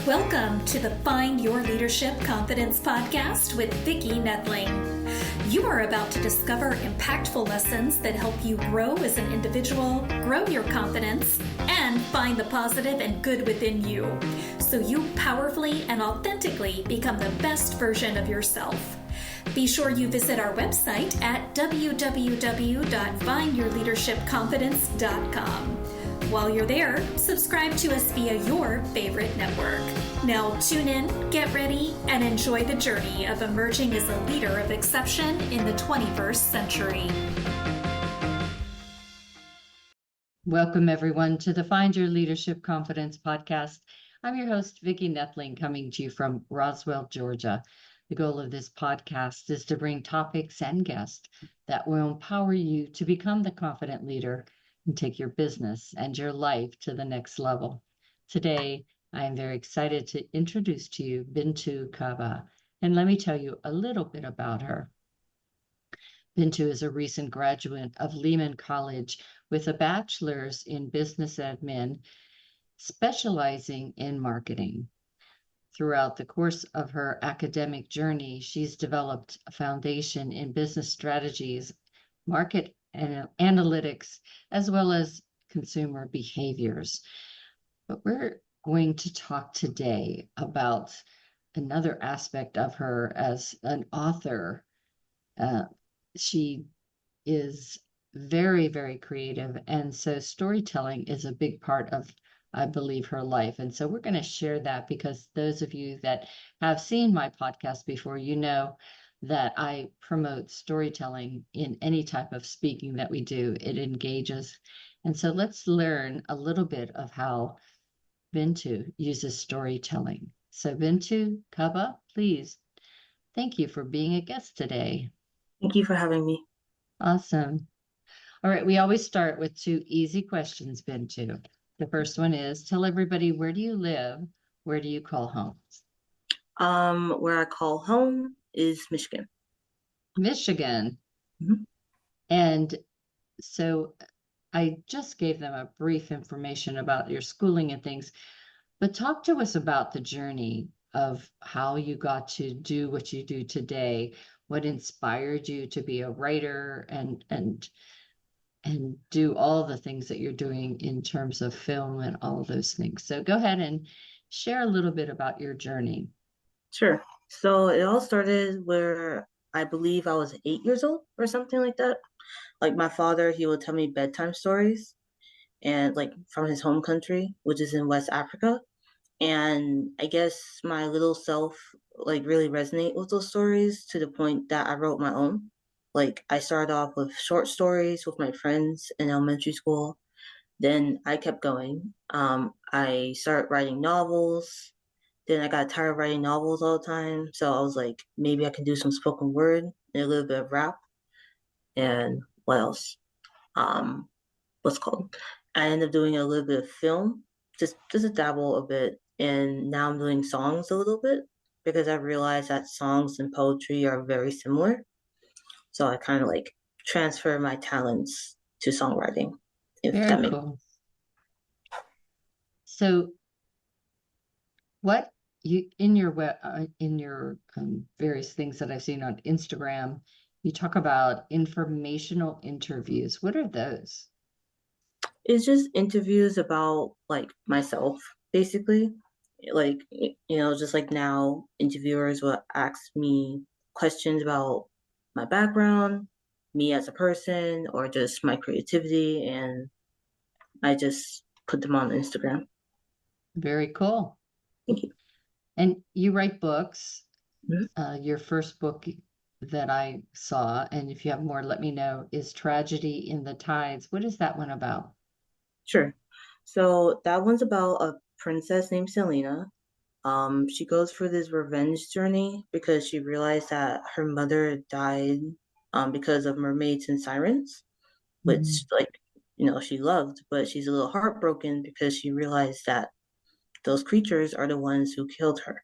Welcome to the Find Your Leadership Confidence podcast with Vicki Noethling. You are about to discover impactful lessons that help you grow as an individual, grow your confidence, and find the positive and good within you, so you powerfully and authentically become the best version of yourself. Be sure you visit our website at www.findyourleadershipconfidence.com. While you're there, subscribe to us via your favorite network. Now tune in, get ready, and enjoy the journey of emerging as a leader of exception in the 21st century. Welcome, everyone, to the Find Your Leadership Confidence podcast. I'm your host, Vicki Noethling, coming to you from Roswell, Georgia. The goal of this podcast is to bring topics and guests that will empower you to become the confident leader and take your business and your life to the next level. Today, I am very excited to introduce to you Bintou Kaba, and let me tell you a little bit about her. Bintou is a recent graduate of Lehman College with a bachelor's in business admin, specializing in marketing. Throughout the course of her academic journey, she's developed a foundation in business strategies, market analytics, as well as consumer behaviors. But we're going to talk today about another aspect of her as an author. She is very, very creative, and so storytelling is a big part of, I believe, her life. And so we're going to share that, because those of you that have seen my podcast before, you know that I promote storytelling in any type of speaking that we do. It engages. And so let's learn a little bit of how Bintou uses storytelling. So Bintou Kaba, please. Thank you for being a guest today. Thank you for having me. Awesome. All right, we always start with two easy questions, Bintou. The first one is, tell everybody, where do you live? Where do you call home? Where I call home is Michigan. Michigan. Mm-hmm. And so I just gave them a brief information about your schooling and things, but talk to us about the journey of how you got to do what you do today. What inspired you to be a writer and do all the things that you're doing in terms of film and all of those things. So go ahead and share a little bit about your journey. Sure. So it all started where I believe I was 8 years old or something like that. Like my father, he would tell me bedtime stories, and like from his home country, which is in West Africa. And I guess my little self like really resonate with those stories to the point that I wrote my own. Like I started off with short stories with my friends in elementary school. Then I kept going. I started writing novels. Then I got tired of writing novels all the time. So I was like, maybe I can do some spoken word and a little bit of rap. And what else? What's it called? I ended up doing a little bit of film, just to dabble a bit. And now I'm doing songs a little bit, because I realized that songs and poetry are very similar. So I kind of like transfer my talents to songwriting, if Very that makes cool. So what you in your various things that I've seen on Instagram, you talk about informational interviews. What are those? It's just interviews about like myself, basically. Like, just like now, interviewers will ask me questions about my background, me as a person, or just my creativity, and I just put them on Instagram. Very cool. Thank you. And you write books. Mm-hmm. Your first book that I saw, and if you have more, let me know, is Tragedy in the Tides. What is that one about? Sure. So that one's about a princess named Selena. She goes for this revenge journey because she realized that her mother died because of mermaids and sirens, which she loved, but she's a little heartbroken because she realized that those creatures are the ones who killed her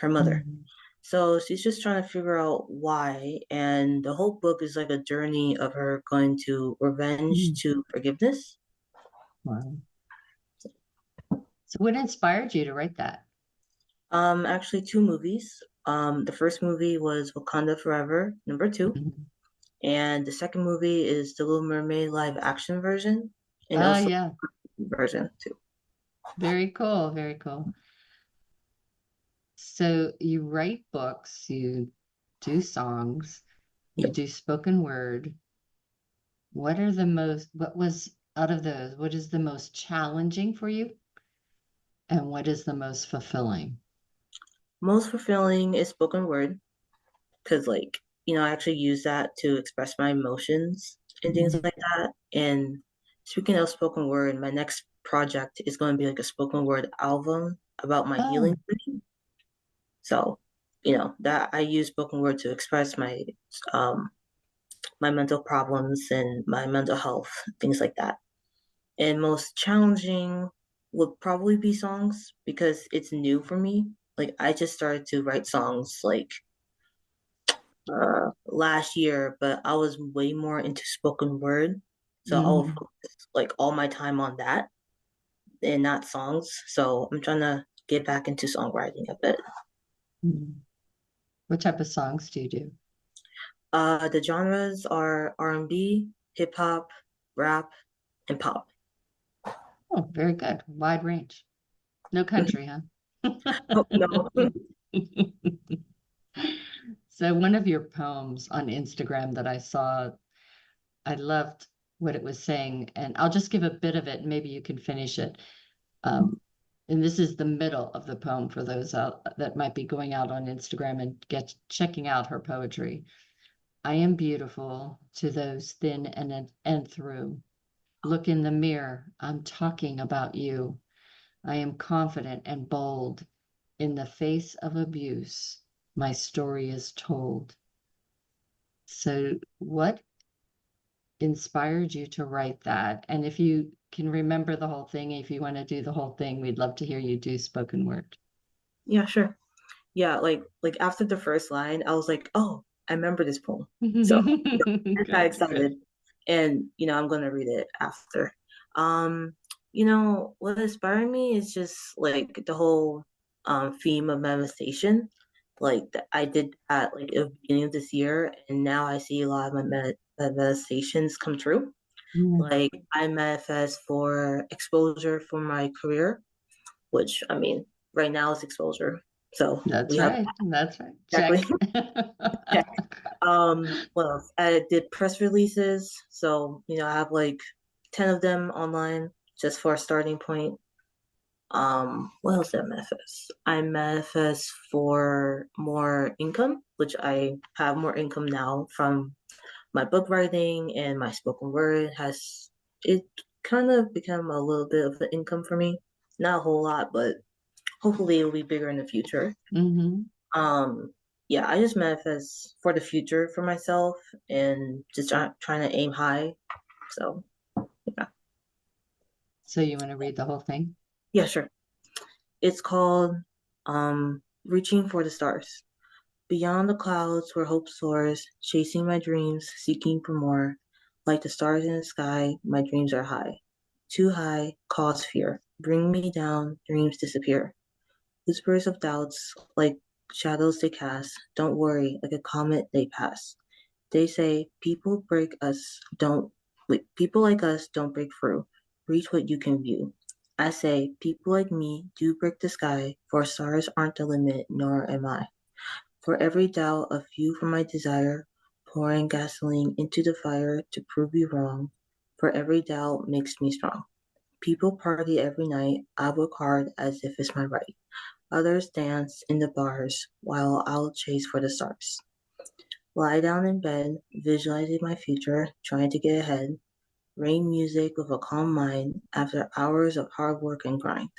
mother. Mm-hmm. So she's just trying to figure out why, and the whole book is like a journey of her going to revenge to forgiveness. Wow. So what inspired you to write that? Actually, two movies. The first movie was Wakanda Forever, number two, Mhm. and the second movie is the Little Mermaid live action version, and Oh, also yeah. version too. Very cool. Very cool. So you write books, you do songs, you Yep. do spoken word. What was out of those, what is the most challenging for you? And what is the most fulfilling? Most fulfilling is spoken word because, like, I actually use that to express my emotions and things Mhm. like that. And speaking of spoken word, my next project is going to be like a spoken word album about my healing Oh, journey. So, that I use spoken word to express um my mental problems and my mental health, things like that. And most challenging would probably be songs because it's new for me. Like I just started to write songs like last year, but I was way more into spoken word. So I'll mhm. focus like all my time on that and not songs. So I'm trying to get back into songwriting a bit. Mhm. What type of songs do you do? The genres are R&B, hip hop, rap, and pop. Oh, very good. Wide range. No country, huh? Oh, no. So one of your poems on Instagram that I saw, I loved what it was saying, and I'll just give a bit of it, and maybe you can finish it. Um, and this is the middle of the poem for those out that might be going out on Instagram and get checking out her poetry. I am beautiful to those thin and through. Look in the mirror. I'm talking about you. I am confident and bold. In the face of abuse, my story is told. So, what inspired you to write that? And if you can remember the whole thing, if you want to do the whole thing, we'd love to hear you do spoken word. Yeah, sure. Yeah, like after the first line, I was like, oh, I remember this poem. So I got Good, good. excited. And I'm gonna read it after. Um, what inspired me is just like the whole theme of manifestation. Like I did that like at the beginning of this year, and now I see a lot of my manifestations come true. Mm, Like I manifest for exposure for my career, which I mean, right now is exposure. So that's we have right. That's right. exactly. Check. Check. What else? I did press releases, so I have like 10 of them online just for a starting point. What else did I manifest? I manifest for more income, which I have more income now from my book writing and my spoken word has it kind of become a little bit of the income for me. Not a whole lot, but hopefully it'll be bigger in the future. Hmm. Um, yeah, I just manifest for the future for myself and just trying to aim high. So, yeah. So you want to read the whole thing? Yeah, sure. It's called Reaching for the Stars. Beyond the clouds where hope soars, chasing my dreams, seeking for more. Like the stars in the sky, my dreams are high. Too high, cause fear. Bring me down, dreams disappear. Whispers of doubts, like shadows they cast. Don't worry, like a comet they pass. They say people like us don't break through. Reach what you can view. I say people like me do break the sky, for stars aren't the limit, nor am I. For every doubt a fuel for my desire, pouring gasoline into the fire to prove you wrong. For every doubt makes me strong. People party every night, I work hard as if it's my right. Others dance in the bars, while I'll chase for the stars. Lie down in bed, visualizing my future, trying to get ahead. Rain music with a calm mind after hours of hard work and grind.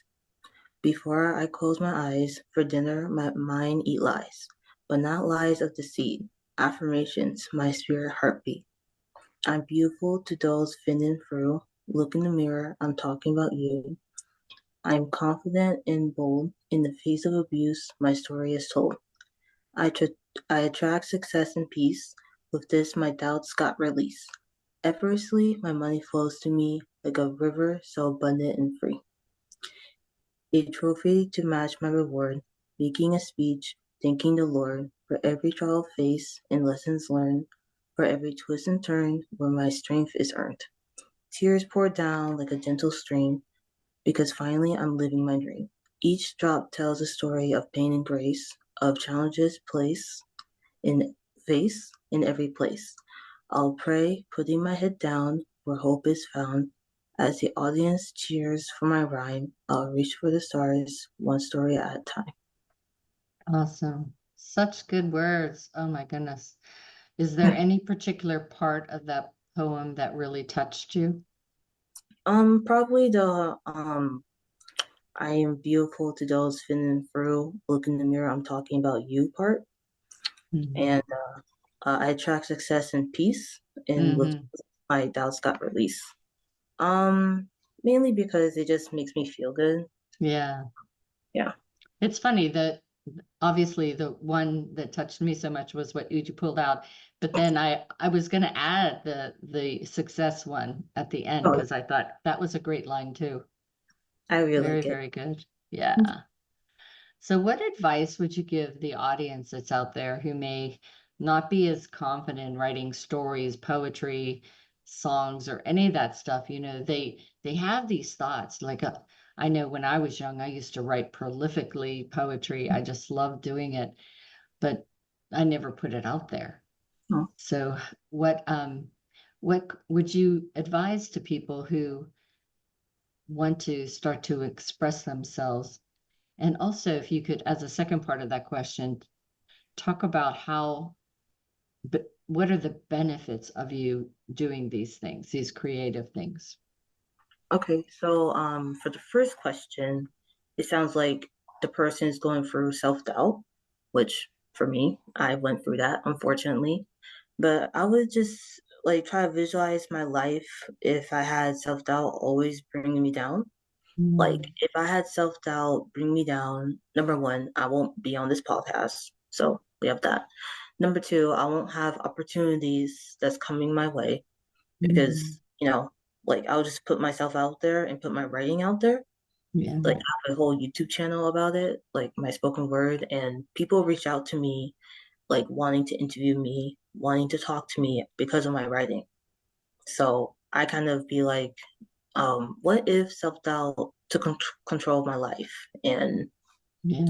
Before I close my eyes, for dinner my mind eat lies, but not lies of deceit. Affirmations, my spirit heartbeat. I'm beautiful to those finning through. Look in the mirror, I'm talking about you. I'm confident and bold. In the face of abuse, my story is told. I, tr- I attract success and peace. With this, my doubts got released. Effortlessly, my money flows to me like a river so abundant and free. A trophy to match my reward. speaking a speech, thanking the Lord for every trial faced and lessons learned, for every twist and turn where my strength is earned. Tears pour down like a gentle stream because finally I'm living my dream. Each drop tells a story of pain and grace, of challenges placed in face in every place. I'll pray, putting my head down where hope is found. As the audience cheers for my rhyme, I'll reach for the stars, one story at a time. Awesome. Such good words. Oh my goodness. Is there any particular part of that poem that really touched you? Probably the I am beautiful to those feeling through. Look in the mirror, I'm talking about you part. Mm-hmm. And I attract success and peace, and with Mm-hmm. my doubts got released. Um, Mainly because it just makes me feel good. Yeah. Yeah. It's funny that obviously the one that touched me so much was what you pulled out, but then I was going to add the success one at the end Oh, because I thought that was a great line too. I really Very, like it. very good. Yeah. So what advice would you give the audience that's out there who may not be as confident in writing stories, poetry, songs, or any of that stuff? You know, they have these thoughts. Like I know when I was young, I used to write prolifically poetry. I just loved doing it, but I never put it out there. Oh. So what would you advise to people who want to start to express themselves? And also, if you could, as a second part of that question, talk about what are the benefits of you doing these things, these creative things? Okay, so for the first question, it sounds like the person is going through self-doubt, which for me, I went through that, unfortunately. But I would just like try to visualize my life if I had self-doubt always bringing me down. Like Mm, if I had self-doubt bring me down, number one, I won't be on this podcast. So we have that. Number two, I won't have opportunities that's coming my way because, mhm. like I'll just put myself out there and put my writing out there. Yeah, Like I have a whole YouTube channel about it, like my spoken word, and people reach out to me like wanting to interview me, wanting to talk to me because of my writing. So I kind of be like, what if self-doubt took control of my life and yeah.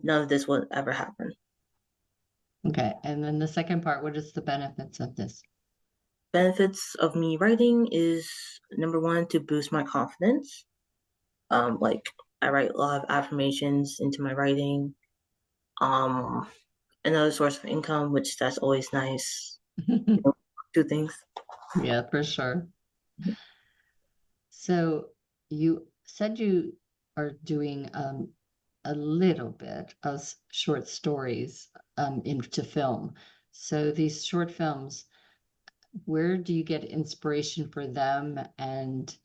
none of this would ever happen? Okay. And then the second part, what is the benefits of this? Benefits of me writing is number one, to boost my confidence. Like I write a lot of affirmations into my writing. Um, Another source of income, which that's always nice. Two things. Yeah, for sure. So you said you are doing a little bit of short stories into film. So these short films, where do you get inspiration for them? And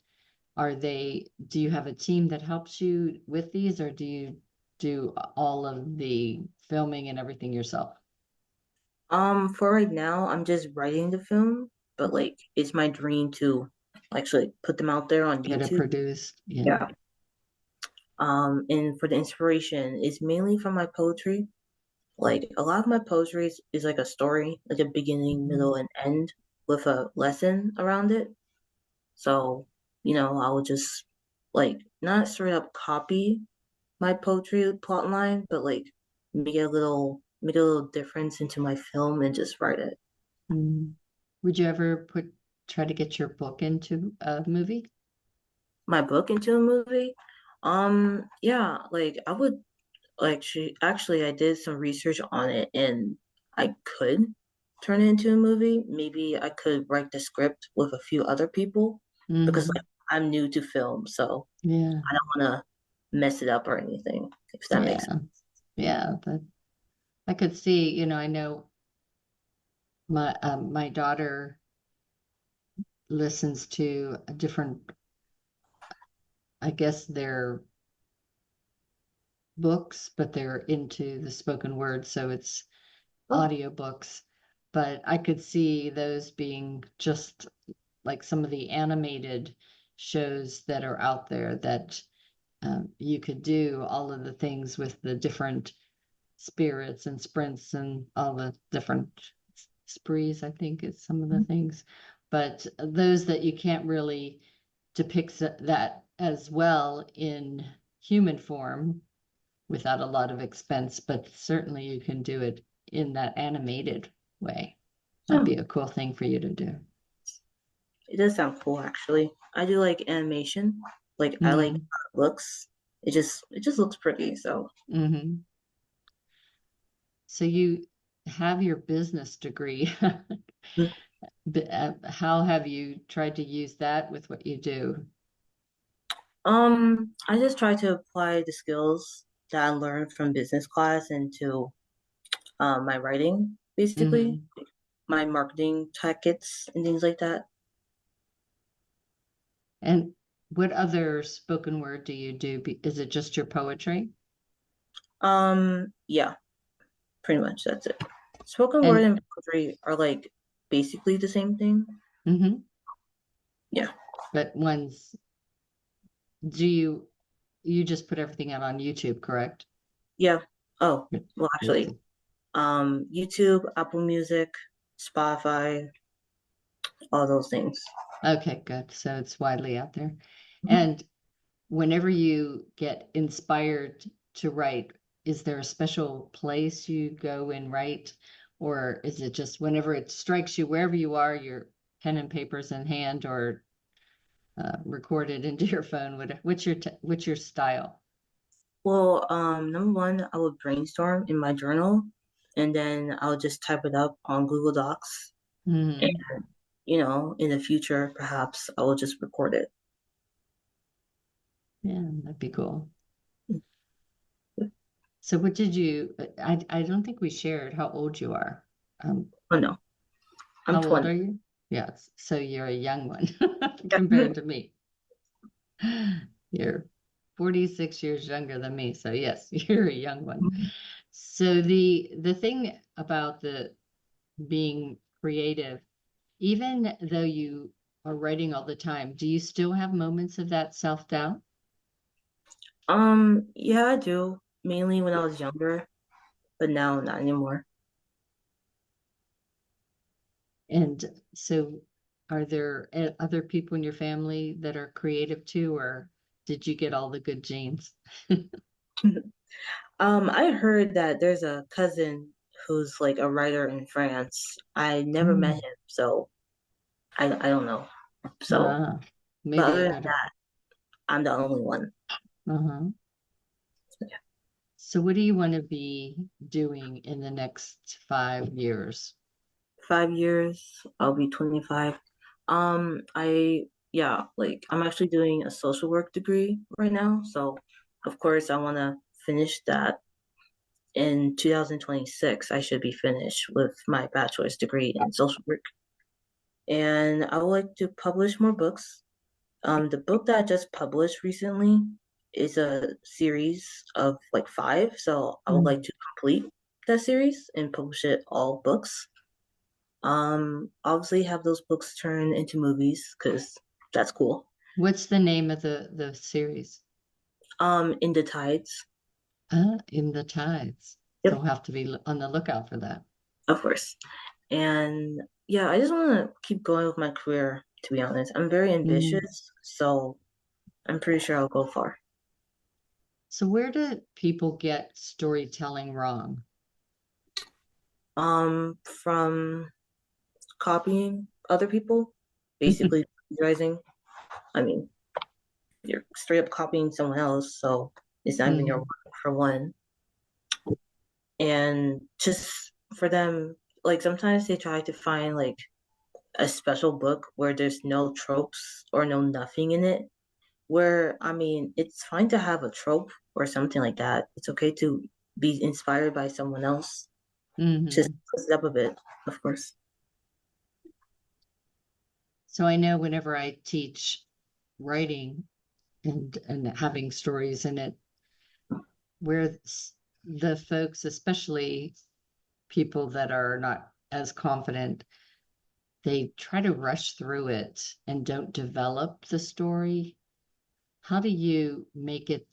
do you have a team that helps you with these, or do you do all of the filming and everything yourself? For right now, I'm just writing the film, but like it's my dream to actually put them out there on Get it YouTube. produced? Yeah. Yeah. And for the inspiration, it's mainly from my poetry. Like a lot of my poetry is like a story, like a beginning, Mhm. middle, and end with a lesson around it. So, I will just like not straight up copy my poetry plot line, but like make a little difference into my film and just write it. Mm. Would you ever try to get your book into a movie? My book into a movie. Yeah, like I would like she actually I did some research on it and I could turn it into a movie. Maybe I could write the script with a few other people because Hmm. like I'm new to film, so Yeah, I don't want to mess it up or anything, if that makes yeah, yeah. But I could see, I know my daughter listens to a different, I guess they're books, but they're into the spoken word, so it's sense. audiobooks. But I could see those being just like some of the animated shows that are out there that you could do all of the things with the different spirits and sprints and all the different sprees, I think is some of the things. But those that you can't really depict that as well in human form without a lot of expense, but certainly you can do it in that animated way. That'd be a cool thing for you to do. It does sound cool, actually. I do like animation. Like I like how it looks. It just looks pretty. So So you have your business degree. How have you tried to use that with what you do? I just try to apply the skills that I learned from business class into my writing, basically, Hmm. my marketing tactics and things like that. And what other spoken word do you do? Is it just your poetry? Yeah, pretty much that's it. Spoken word And and poetry are like basically the same thing. mhm. Yeah. But do you just put everything out on YouTube, correct? Yeah. Oh, well, With actually, YouTube, Apple Music, Spotify, all those things. Okay, good. So it's widely out there. Mhm. And whenever you get inspired to write, is there a special place you go and write? Or is it just whenever it strikes you, wherever you are, your pen and papers in hand or recorded into your phone? What's your style? Well, number one, I would brainstorm in my journal, and then I'll just type it up on Google Docs. And, Hmm. in the future, perhaps I will just record it. Yeah, that'd be cool. So what did you, I don't think we shared how old you are. Oh no, I'm How old 20. are you? Yes, so you're a young one Yeah. compared to me. You're 46 years younger than me, so yes, you're a young one. So the thing about the being creative, even though you are writing all the time, do you still have moments of that self-doubt? Yeah, I do. Mainly when I was younger, but now not anymore. And so are there other people in your family that are creative too, or did you get all the good genes? I heard that there's a cousin who's like a writer in France. I never met Mm. him, so I don't know. So, Ah, but maybe other you than gotta. that, I'm the only one. Uh-huh. Yeah. So what do you want to be doing in the next 5 years? 5 years, I'll be 25. Yeah, like I'm actually doing a social work degree right now, so of course I want to finish that in 2026. I should be finished with my bachelor's degree in social work, and I would like to publish more books. The book that I just published recently is a series of like five, so I would like Mm. to complete that series and publish it all books. Obviously have those books turned into movies because that's cool. What's the name of the series? In the Tides. In the Tides. So Yep, we'll have to be on the lookout for that. of course. And yeah, I just want to keep going with my career, to be honest. I'm very Mm. ambitious, so I'm pretty sure I'll go far. So where do people get storytelling wrong? From copying other people, basically plagiarizing. I mean, you're straight up copying someone else, so it's not even your Hmm. work for one. And just for them, like sometimes they try to find like a special book where there's no tropes or no nothing in it. Where, I mean, it's fine to have a trope or something like that. It's okay to be inspired by someone else. Just Hmm. twist it up a bit, of course. So I know whenever I teach writing and having stories in it, where the folks, especially people that are not as confident, they try to rush through it and don't develop the story. how do you make it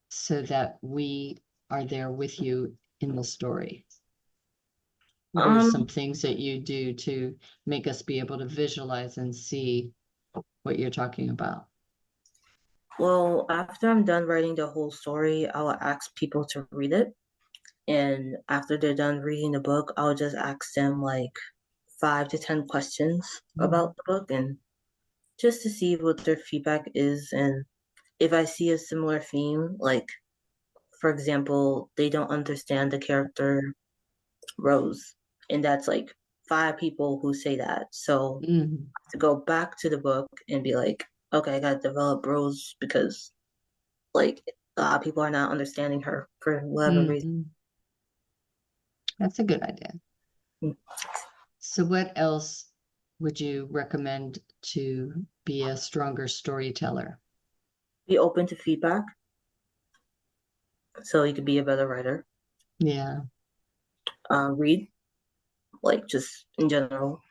so that we are there with you in the story? What are some Um, things that you do to make us be able to visualize and see what you're talking about? well, after I'm done writing the whole story, I will ask people to read it. And after they're done reading the book, I'll just ask them like 5 to 10 questions about the book and just to see what their feedback is. And if I see a similar theme, like for example, they don't understand the character Rose, and that's like 5 people who say that. So Mhm. to go back to the book and be like, okay, I gotta develop Rose because like a lot of people are not understanding her for whatever reason. Mhm. That's a good idea. So what else would you recommend to be a stronger storyteller? Be open to feedback so you could be a better writer. Yeah. Read, like just in general.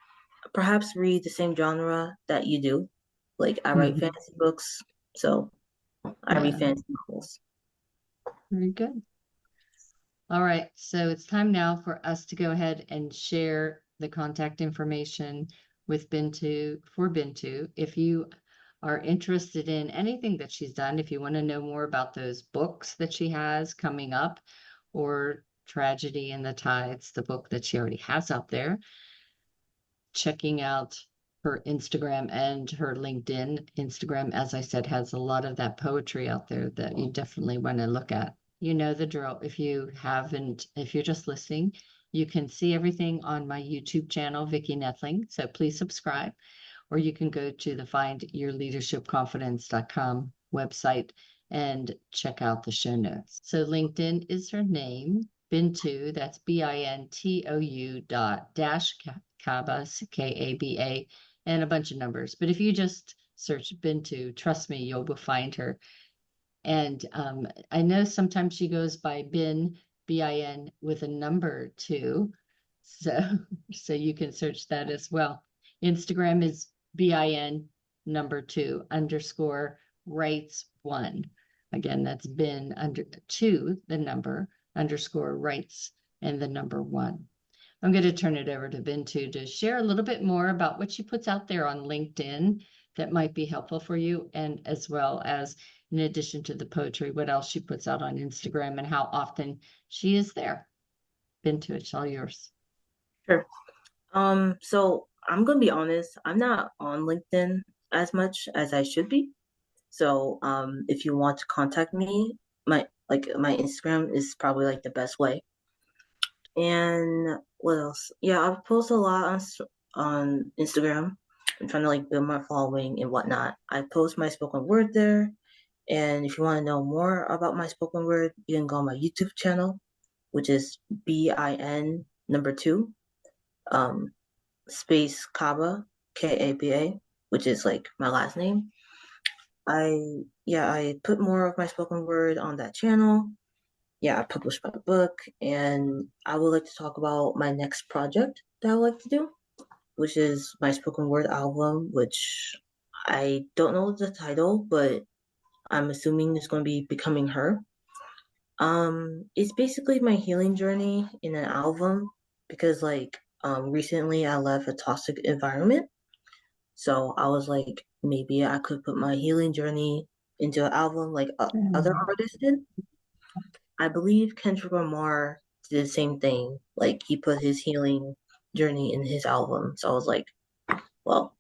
Perhaps read the same genre that you do. Like I write Mhm. fantasy books, so I read Yeah, fantasy novels. very good. All right, so it's time now for us to go ahead and share the contact information with Bintou. If you are interested in anything that she's done, if you want to know more about those books that she has coming up, or Tragedy in the Tides, the book that she already has out there, checking out her Instagram and her LinkedIn. Instagram, as I said, has a lot of that poetry out there that you definitely want to look at. You know the drill. If you're just listening, you can see everything on my YouTube channel, Vicki Noethling. So please subscribe, or you can go to the findyourleadershipconfidence.com website and check out the show notes. So LinkedIn is her name, Bintou, that's Bintou dash Kaba, Kaba, and a bunch of numbers. But if you just search Bintou, trust me, you'll find her. And I know sometimes she goes by Bin with a number 2. So so you can search that as well. Instagram is Bin number 2 underscore writes 1. Again, that's Bin under 2, the number underscore writes and the number 1. I'm going to turn it over to Bintou to share a little bit more about what she puts out there on LinkedIn that might be helpful for you, and as well as, in addition to the poetry, what else she puts out on Instagram and how often she is there. Bintou, it's all yours. Sure. So I'm gonna be honest, I'm not on LinkedIn as much as I should be. So if you want to contact me, my Instagram is probably like the best way. And what else? Yeah, I post a lot on Instagram. I'm trying to like build my following and whatnot. I post my spoken word there. And if you want to know more about my spoken word, you can go on my YouTube channel, which is BIN number 2, um, space Kaba, Kaba, which is like my last name. I put more of my spoken word on that channel. Yeah, I published my book, and I would like to talk about my next project that I would like to do, which is my spoken word album, which I don't know the title, but I'm assuming it's going to be Becoming Her. It's basically my healing journey in an album because recently I left a toxic environment. So I was like, maybe I could put my healing journey into an album like other Mm. artists did. I believe Kendrick Lamar did the same thing. Like he put his healing journey in his album. So I was like, well,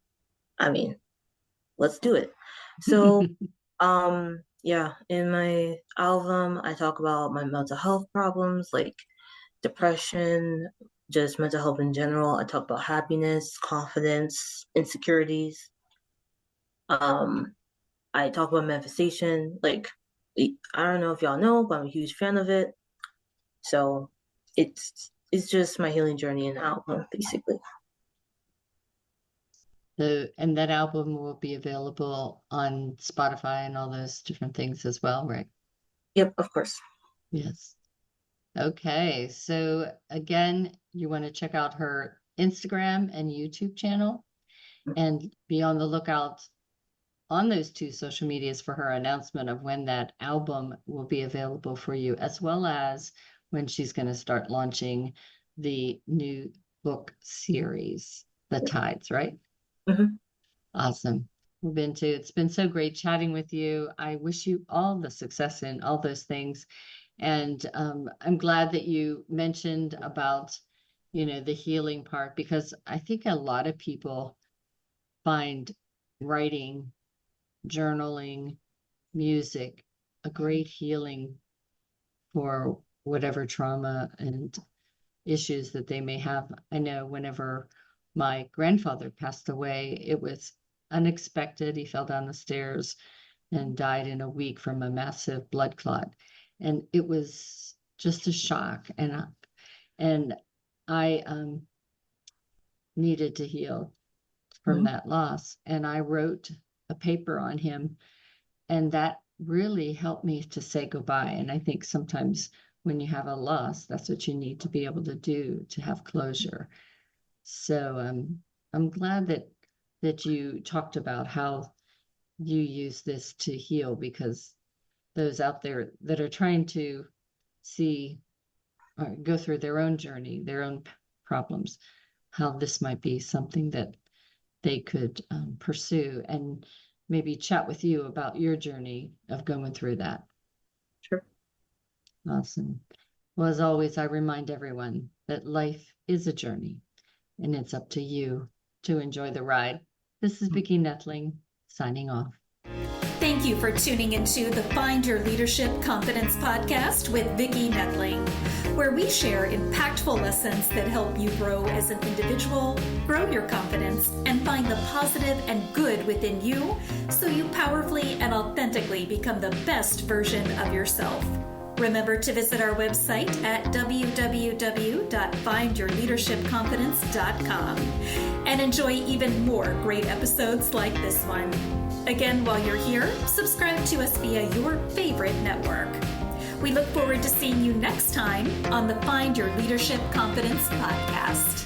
I mean, let's do it. So yeah, in my album I talk about my mental health problems like depression, just mental health in general. I talk about happiness, confidence, insecurities. Um I talk about manifestation. Like, I don't know if y'all know, but I'm a huge fan of it. So it's just my healing journey and album, basically. So, and that album will be available on Spotify and all those different things as well, right? Yep, of course. Yes. Okay. So again, you want to check out her Instagram and YouTube channel and be on the lookout on those two social medias for her announcement of when that album will be available for you, as well as when she's going to start launching the new book series, The Tides, right? Mhm. Awesome. Well, Bintou, it's been so great chatting with you. I wish you all the success in all those things. And I'm glad that you mentioned about, the healing part, because I think a lot of people find writing, journaling, music a great healing for whatever trauma and issues that they may have. I know whenever my grandfather passed away, it was unexpected. He fell down the stairs and died in a week from a massive blood clot. And it was just a shock. And I needed to heal from Mhm. that loss. And I wrote a paper on him, and that really helped me to say goodbye. And I think sometimes when you have a loss, that's what you need to be able to do to have closure. So I'm glad that you talked about how you use this to heal, because those out there that are trying to see or go through their own journey, their own problems, how this might be something that they could pursue, and maybe chat with you about your journey of going through that. Sure. Awesome. Well, as always, I remind everyone that life is a journey, and it's up to you to enjoy the ride. This is Vicki Noethling signing off. Thank you for tuning into the Find Your Leadership Confidence podcast with Vicki Noethling, where we share impactful lessons that help you grow as an individual, grow your confidence, and find the positive and good within you so you powerfully and authentically become the best version of yourself. Remember to visit our website at www.findyourleadershipconfidence.com and enjoy even more great episodes like this one. Again, while you're here, subscribe to us via your favorite network. We look forward to seeing you next time on the Find Your Leadership Confidence podcast.